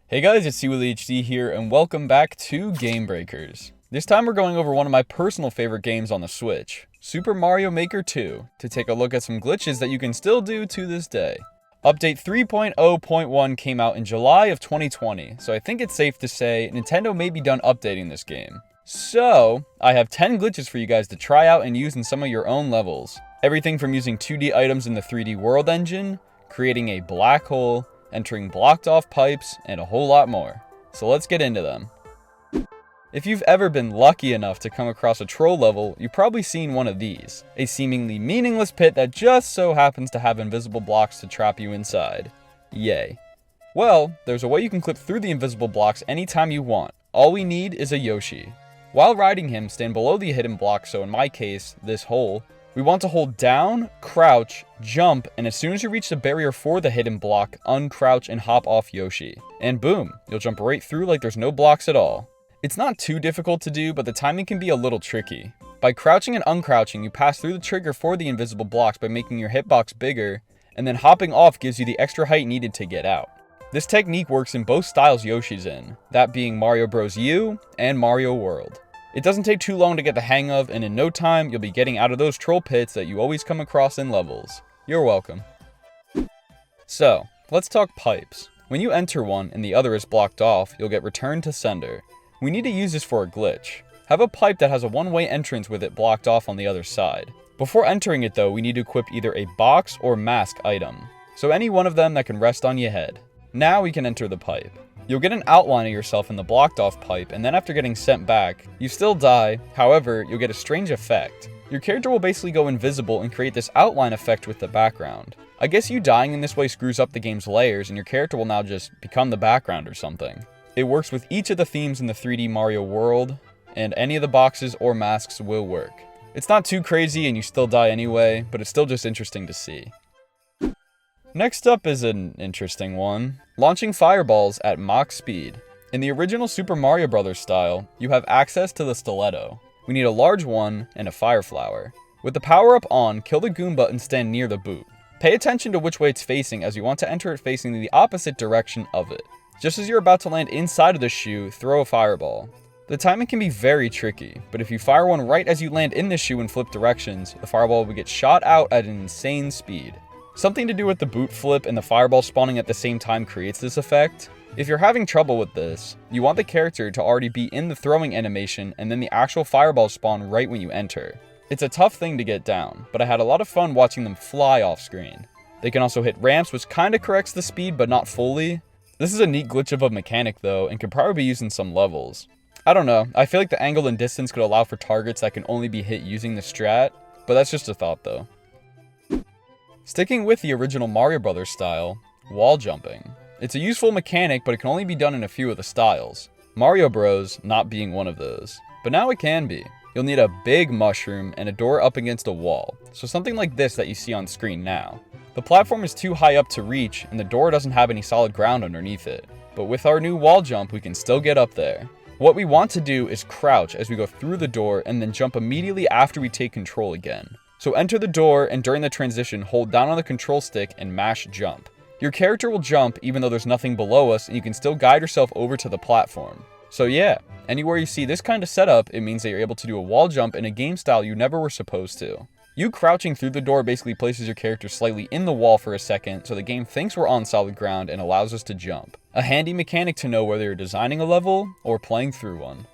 Hey guys, it's CWillyHD here, and welcome back to Game Breakers. This time we're going over one of my personal favorite games on the Switch, Super Mario Maker 2, to take a look at some glitches that you can still do to this day. Update 3.0.1 came out in July of 2020, so I think it's safe to say Nintendo may be done updating this game. So, I have 10 glitches for you guys to try out and use in some of your own levels. Everything from using 2D items in the 3D World engine, creating a black hole, entering blocked off pipes, and a whole lot more. So let's get into them. If you've ever been lucky enough to come across a troll level, you've probably seen one of these. A seemingly meaningless pit that just so happens to have invisible blocks to trap you inside. Yay. Well, there's a way you can clip through the invisible blocks anytime you want. All we need is a Yoshi. While riding him, stand below the hidden block, so in my case, this hole. We want to hold down, crouch, jump, and as soon as you reach the barrier for the hidden block, uncrouch and hop off Yoshi. And boom, you'll jump right through like there's no blocks at all. It's not too difficult to do, but the timing can be a little tricky. By crouching and uncrouching, you pass through the trigger for the invisible blocks by making your hitbox bigger, and then hopping off gives you the extra height needed to get out. This technique works in both styles Yoshi's in, that being Mario Bros. U and Mario World. It doesn't take too long to get the hang of, and in no time, you'll be getting out of those troll pits that you always come across in levels. You're welcome. So, let's talk pipes. When you enter one and the other is blocked off, you'll get returned to sender. We need to use this for a glitch. Have a pipe that has a one-way entrance with it blocked off on the other side. Before entering it though, we need to equip either a box or mask item. So any one of them that can rest on your head. Now we can enter the pipe. You'll get an outline of yourself in the blocked off pipe, and then after getting sent back, you still die, however, you'll get a strange effect. Your character will basically go invisible and create this outline effect with the background. I guess you dying in this way screws up the game's layers, and your character will now just become the background or something. It works with each of the themes in the 3D Mario World, and any of the boxes or masks will work. It's not too crazy and you still die anyway, but it's still just interesting to see. Next up is an interesting one. Launching fireballs at Mach speed. In the original Super Mario Bros. Style, you have access to the stiletto. We need a large one and a fire flower. With the power up on, kill the Goomba and stand near the boot. Pay attention to which way it's facing as you want to enter it facing the opposite direction of it. Just as you're about to land inside of the shoe, throw a fireball. The timing can be very tricky, but if you fire one right as you land in the shoe in flip directions, the fireball will get shot out at an insane speed. Something to do with the boot flip and the fireball spawning at the same time creates this effect. If you're having trouble with this, you want the character to already be in the throwing animation and then the actual fireball spawn right when you enter. It's a tough thing to get down, but I had a lot of fun watching them fly off screen. They can also hit ramps, which kinda corrects the speed but not fully. This is a neat glitch of a mechanic though, and could probably be used in some levels. I don't know, I feel like the angle and distance could allow for targets that can only be hit using the strat, but that's just a thought though. Sticking with the original Mario Bros. Style, wall jumping. It's a useful mechanic, but it can only be done in a few of the styles. Mario Bros. Not being one of those. But now it can be. You'll need a big mushroom and a door up against a wall, so something like this that you see on screen now. The platform is too high up to reach, and the door doesn't have any solid ground underneath it. But with our new wall jump, we can still get up there. What we want to do is crouch as we go through the door and then jump immediately after we take control again. So enter the door, and during the transition, hold down on the control stick and mash jump. Your character will jump even though there's nothing below us, and you can still guide yourself over to the platform. So yeah, anywhere you see this kind of setup, it means that you're able to do a wall jump in a game style you never were supposed to. You crouching through the door basically places your character slightly in the wall for a second, so the game thinks we're on solid ground and allows us to jump. A handy mechanic to know whether you're designing a level or playing through one.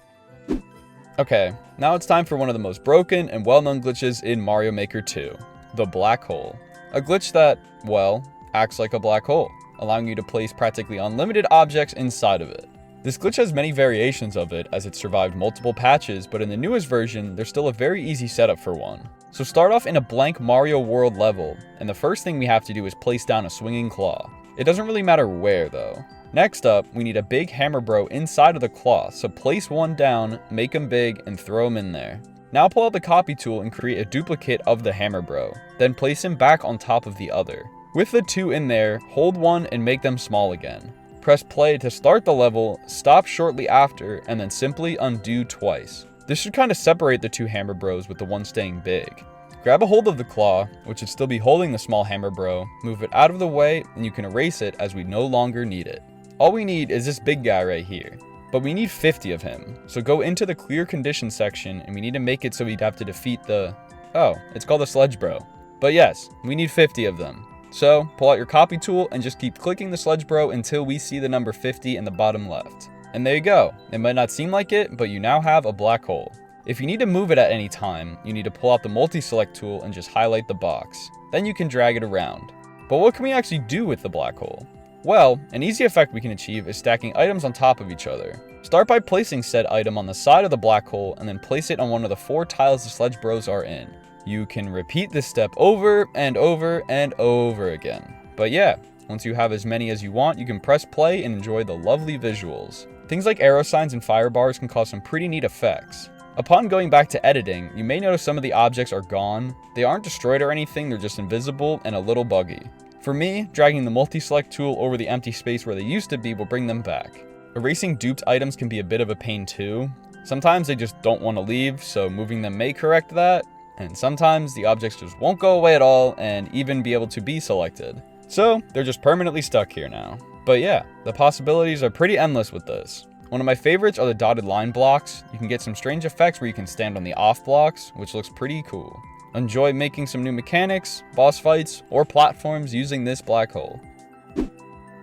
Okay, now it's time for one of the most broken and well-known glitches in Mario Maker 2, the black hole. A glitch that, well, acts like a black hole, allowing you to place practically unlimited objects inside of it. This glitch has many variations of it as it survived multiple patches, but in the newest version, there's still a very easy setup for one. So start off in a blank Mario World level, and the first thing we have to do is place down a swinging claw. It doesn't really matter where though. Next up, we need a big hammer bro inside of the claw, so place one down, make them big, and throw them in there. Now pull out the copy tool and create a duplicate of the hammer bro, then place him back on top of the other. With the two in there, hold one and make them small again. Press play to start the level, stop shortly after, and then simply undo twice. This should kind of separate the two hammer bros with the one staying big. Grab a hold of the claw, which should still be holding the small hammer bro, move it out of the way, and you can erase it as we no longer need it. All we need is this big guy right here. But we need 50 of him. So go into the clear conditions section and we need to make it so we'd have to defeat the... Oh, it's called the Sledge Bro. But yes, we need 50 of them. So pull out your copy tool and just keep clicking the Sledge Bro until we see the number 50 in the bottom left. And there you go. It might not seem like it, but you now have a black hole. If you need to move it at any time, you need to pull out the multi-select tool and just highlight the box. Then you can drag it around. But what can we actually do with the black hole? Well, an easy effect we can achieve is stacking items on top of each other. Start by placing said item on the side of the black hole and then place it on one of the 4 tiles the Sledge Bros are in. You can repeat this step over and over and over again. But yeah, once you have as many as you want, you can press play and enjoy the lovely visuals. Things like arrow signs and fire bars can cause some pretty neat effects. Upon going back to editing, you may notice some of the objects are gone. They aren't destroyed or anything, they're just invisible and a little buggy. For me, dragging the multi-select tool over the empty space where they used to be will bring them back. Erasing duped items can be a bit of a pain too. Sometimes they just don't want to leave, so moving them may correct that. And sometimes the objects just won't go away at all and even be able to be selected. So they're just permanently stuck here now. But yeah, the possibilities are pretty endless with this. One of my favorites are the dotted line blocks. You can get some strange effects where you can stand on the off blocks, which looks pretty cool. Enjoy making some new mechanics, boss fights, or platforms using this black hole.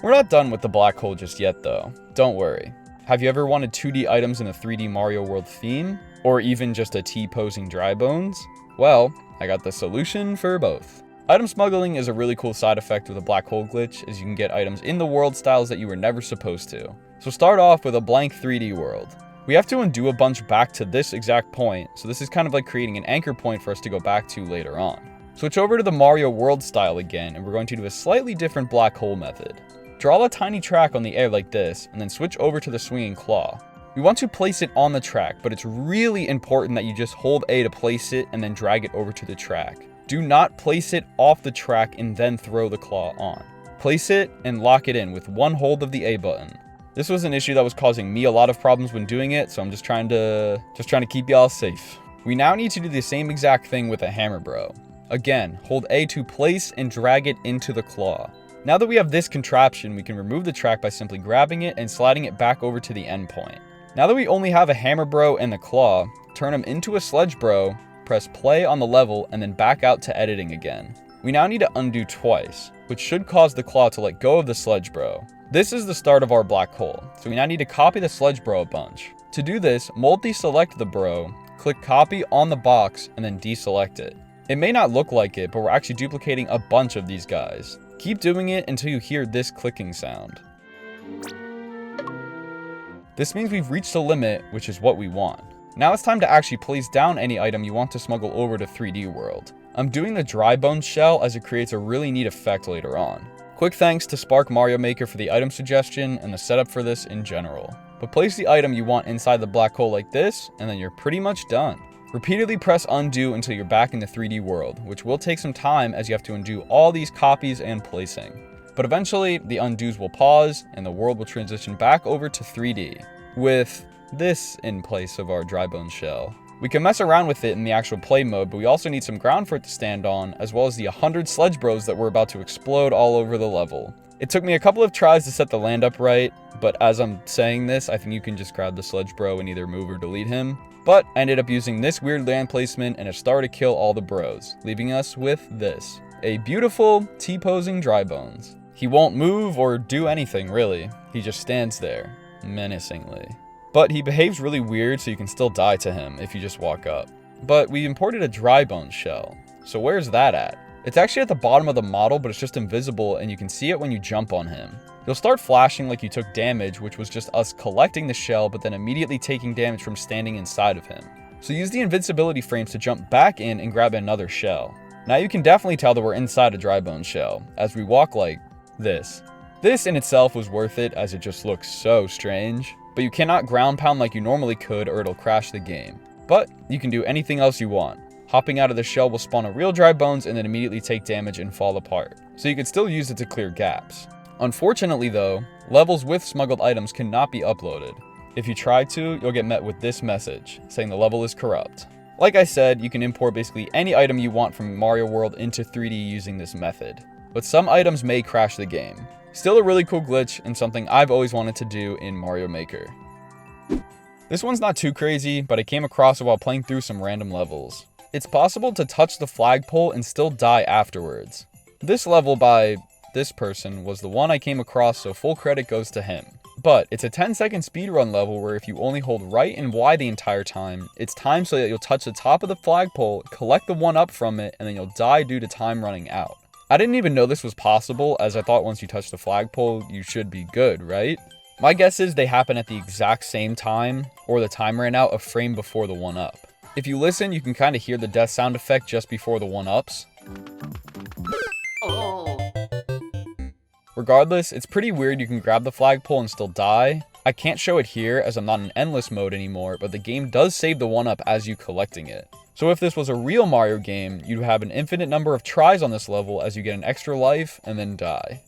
We're not done with the black hole just yet though. Don't worry. Have you ever wanted 2D items in a 3D Mario World theme? Or even just a T-posing dry bones? Well, I got the solution for both. Item smuggling is a really cool side effect with a black hole glitch, as you can get items in the world styles that you were never supposed to. So start off with a blank 3D world. We have to undo a bunch back to this exact point, so this is kind of like creating an anchor point for us to go back to later on. Switch over to the Mario World style again, and we're going to do a slightly different black hole method. Draw a tiny track on the air like this, and then switch over to the swinging claw. We want to place it on the track, but it's really important that you just hold A to place it and then drag it over to the track. Do not place it off the track and then throw the claw on. Place it and lock it in with one hold of the A button. This was an issue that was causing me a lot of problems when doing it, so I'm just trying to keep y'all safe. We now need to do the same exact thing with a hammer bro. Again, hold A to place and drag it into the claw. Now that we have this contraption, we can remove the track by simply grabbing it and sliding it back over to the end point. Now that we only have a hammer bro and the claw, turn them into a sledge bro, press play on the level, and then back out to editing again. We now need to undo twice, which should cause the claw to let go of the sledge bro. This is the start of our black hole, so we now need to copy the sledge bro a bunch. To do this, multi-select the bro, click copy on the box, and then deselect it. It may not look like it, but we're actually duplicating a bunch of these guys. Keep doing it until you hear this clicking sound. This means we've reached the limit, which is what we want. Now it's time to actually place down any item you want to smuggle over to 3D World. I'm doing the dry bones shell as it creates a really neat effect later on. Quick thanks to Spark Mario Maker for the item suggestion and the setup for this in general. But place the item you want inside the black hole like this, and then you're pretty much done. Repeatedly press undo until you're back in the 3D world, which will take some time as you have to undo all these copies and placing. But eventually, the undos will pause, and the world will transition back over to 3D, with this in place of our dry bones shell. We can mess around with it in the actual play mode, but we also need some ground for it to stand on, as well as the 100 sledge bros that we're about to explode all over the level. It took me a couple of tries to set the land up right, but as I'm saying this, I think you can just grab the sledge bro and either move or delete him. But I ended up using this weird land placement and a star to kill all the bros, leaving us with this. A beautiful T-posing dry bones. He won't move or do anything really, he just stands there, menacingly. But he behaves really weird, so you can still die to him if you just walk up. But we imported a dry bones shell, so where's that at? It's actually at the bottom of the model, but it's just invisible and you can see it when you jump on him. You'll start flashing like you took damage, which was just us collecting the shell, but then immediately taking damage from standing inside of him. So use the invincibility frames to jump back in and grab another shell. Now you can definitely tell that we're inside a dry bones shell, as we walk like this. This in itself was worth it, as it just looks so strange. But you cannot ground pound like you normally could or it'll crash the game. But you can do anything else you want. Hopping out of the shell will spawn a real dry bones and then immediately take damage and fall apart. So you can still use it to clear gaps. Unfortunately though, levels with smuggled items cannot be uploaded. If you try to, you'll get met with this message, saying the level is corrupt. Like I said, you can import basically any item you want from Mario World into 3D using this method. but some items may crash the game. Still a really cool glitch and something I've always wanted to do in Mario Maker. This one's not too crazy, but I came across it while playing through some random levels. It's possible to touch the flagpole and still die afterwards. This level by this person was the one I came across, so full credit goes to him. But it's a 10-second speedrun level where if you only hold right and Y the entire time, it's timed so that you'll touch the top of the flagpole, collect the 1-up from it, and then you'll die due to time running out. I didn't even know this was possible, as I thought once you touch the flagpole, you should be good, right? My guess is they happen at the exact same time, or the time ran out a frame before the 1-up. If you listen, you can kind of hear the death sound effect just before the 1-ups. Regardless, it's pretty weird you can grab the flagpole and still die. I can't show it here as I'm not in endless mode anymore, but the game does save the 1-up as you collecting it. So if this was a real Mario game, you'd have an infinite number of tries on this level as you get an extra life and then die.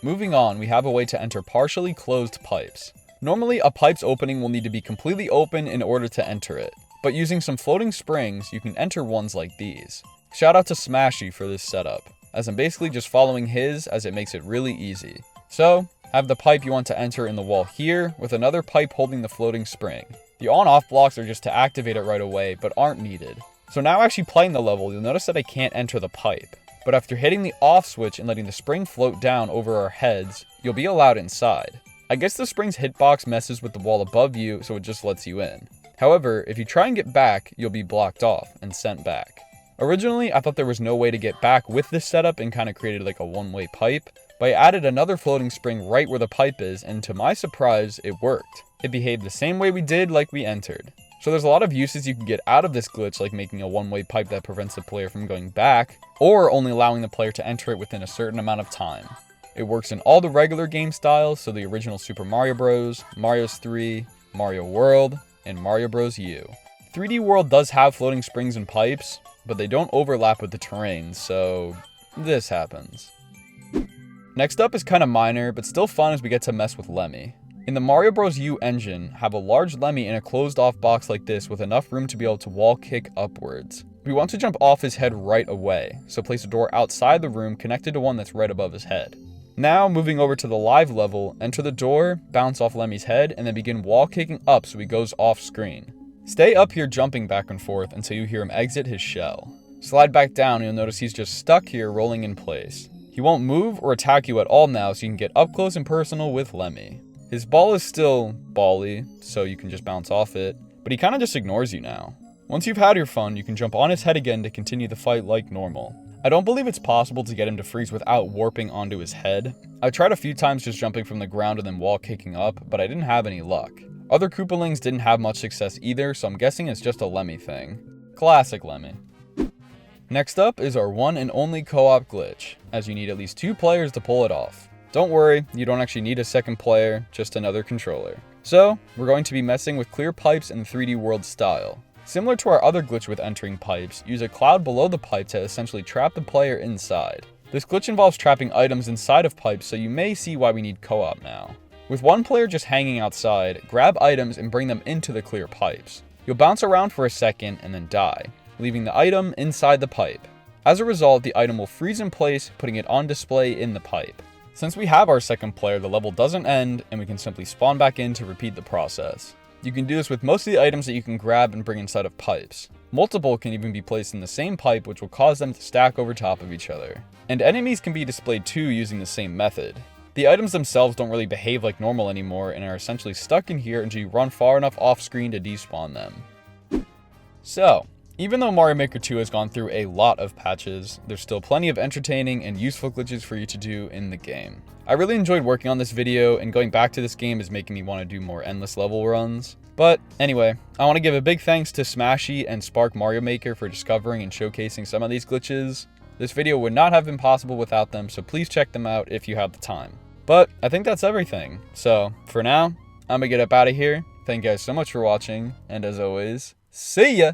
Moving on, we have a way to enter partially closed pipes. Normally, a pipe's opening will need to be completely open in order to enter it, but using some floating springs, you can enter ones like these. Shout out to Smashy for this setup, as I'm basically just following his as it makes it really easy. So, have the pipe you want to enter in the wall here, with another pipe holding the floating spring. The on-off blocks are just to activate it right away, but aren't needed. So now actually playing the level, you'll notice that I can't enter the pipe. But after hitting the off switch and letting the spring float down over our heads, you'll be allowed inside. I guess the spring's hitbox messes with the wall above you, so it just lets you in. However, if you try and get back, you'll be blocked off and sent back. Originally, I thought there was no way to get back with this setup and kind of created like a one-way pipe, but I added another floating spring right where the pipe is, and to my surprise, it worked. It behaved the same way we did like we entered. So there's a lot of uses you can get out of this glitch, like making a one-way pipe that prevents the player from going back, or only allowing the player to enter it within a certain amount of time. It works in all the regular game styles, so the original Super Mario Bros., Mario's 3, Mario World, and Mario Bros. U. 3D World does have floating springs and pipes, but they don't overlap with the terrain, so this happens. Next up is kind of minor, but still fun as we get to mess with Lemmy. In the Mario Bros. U engine, have a large Lemmy in a closed off box like this with enough room to be able to wall kick upwards. We want to jump off his head right away, so place a door outside the room connected to one that's right above his head. Now, moving over to the live level, enter the door, bounce off Lemmy's head, and then begin wall kicking up so he goes off screen. Stay up here jumping back and forth until you hear him exit his shell. Slide back down and you'll notice he's just stuck here rolling in place. He won't move or attack you at all now, so you can get up close and personal with Lemmy. His ball is still bally, so you can just bounce off it, but he kind of just ignores you now. Once you've had your fun, you can jump on his head again to continue the fight like normal. I don't believe it's possible to get him to freeze without warping onto his head. I tried a few times just jumping from the ground and then wall kicking up, but I didn't have any luck. Other Koopalings didn't have much success either, so I'm guessing it's just a Lemmy thing. Classic Lemmy. Next up is our one and only co-op glitch, as you need at least 2 players to pull it off. Don't worry, you don't actually need a second player, just another controller. So, we're going to be messing with clear pipes in 3D World style. Similar to our other glitch with entering pipes, use a cloud below the pipe to essentially trap the player inside. This glitch involves trapping items inside of pipes, so you may see why we need co-op now. With one player just hanging outside, grab items and bring them into the clear pipes. You'll bounce around for a second and then die, leaving the item inside the pipe. As a result, the item will freeze in place, putting it on display in the pipe. Since we have our second player, the level doesn't end, and we can simply spawn back in to repeat the process. You can do this with most of the items that you can grab and bring inside of pipes. Multiple can even be placed in the same pipe, which will cause them to stack over top of each other. And enemies can be displayed too using the same method. The items themselves don't really behave like normal anymore and are essentially stuck in here until you run far enough off screen to despawn them. So, even though Mario Maker 2 has gone through a lot of patches, there's still plenty of entertaining and useful glitches for you to do in the game. I really enjoyed working on this video, and going back to this game is making me want to do more endless level runs. But anyway, I want to give a big thanks to Smashy and Spark Mario Maker for discovering and showcasing some of these glitches. This video would not have been possible without them, so please check them out if you have the time. But I think that's everything. So for now, I'm gonna get up out of here. Thank you guys so much for watching, and as always, see ya!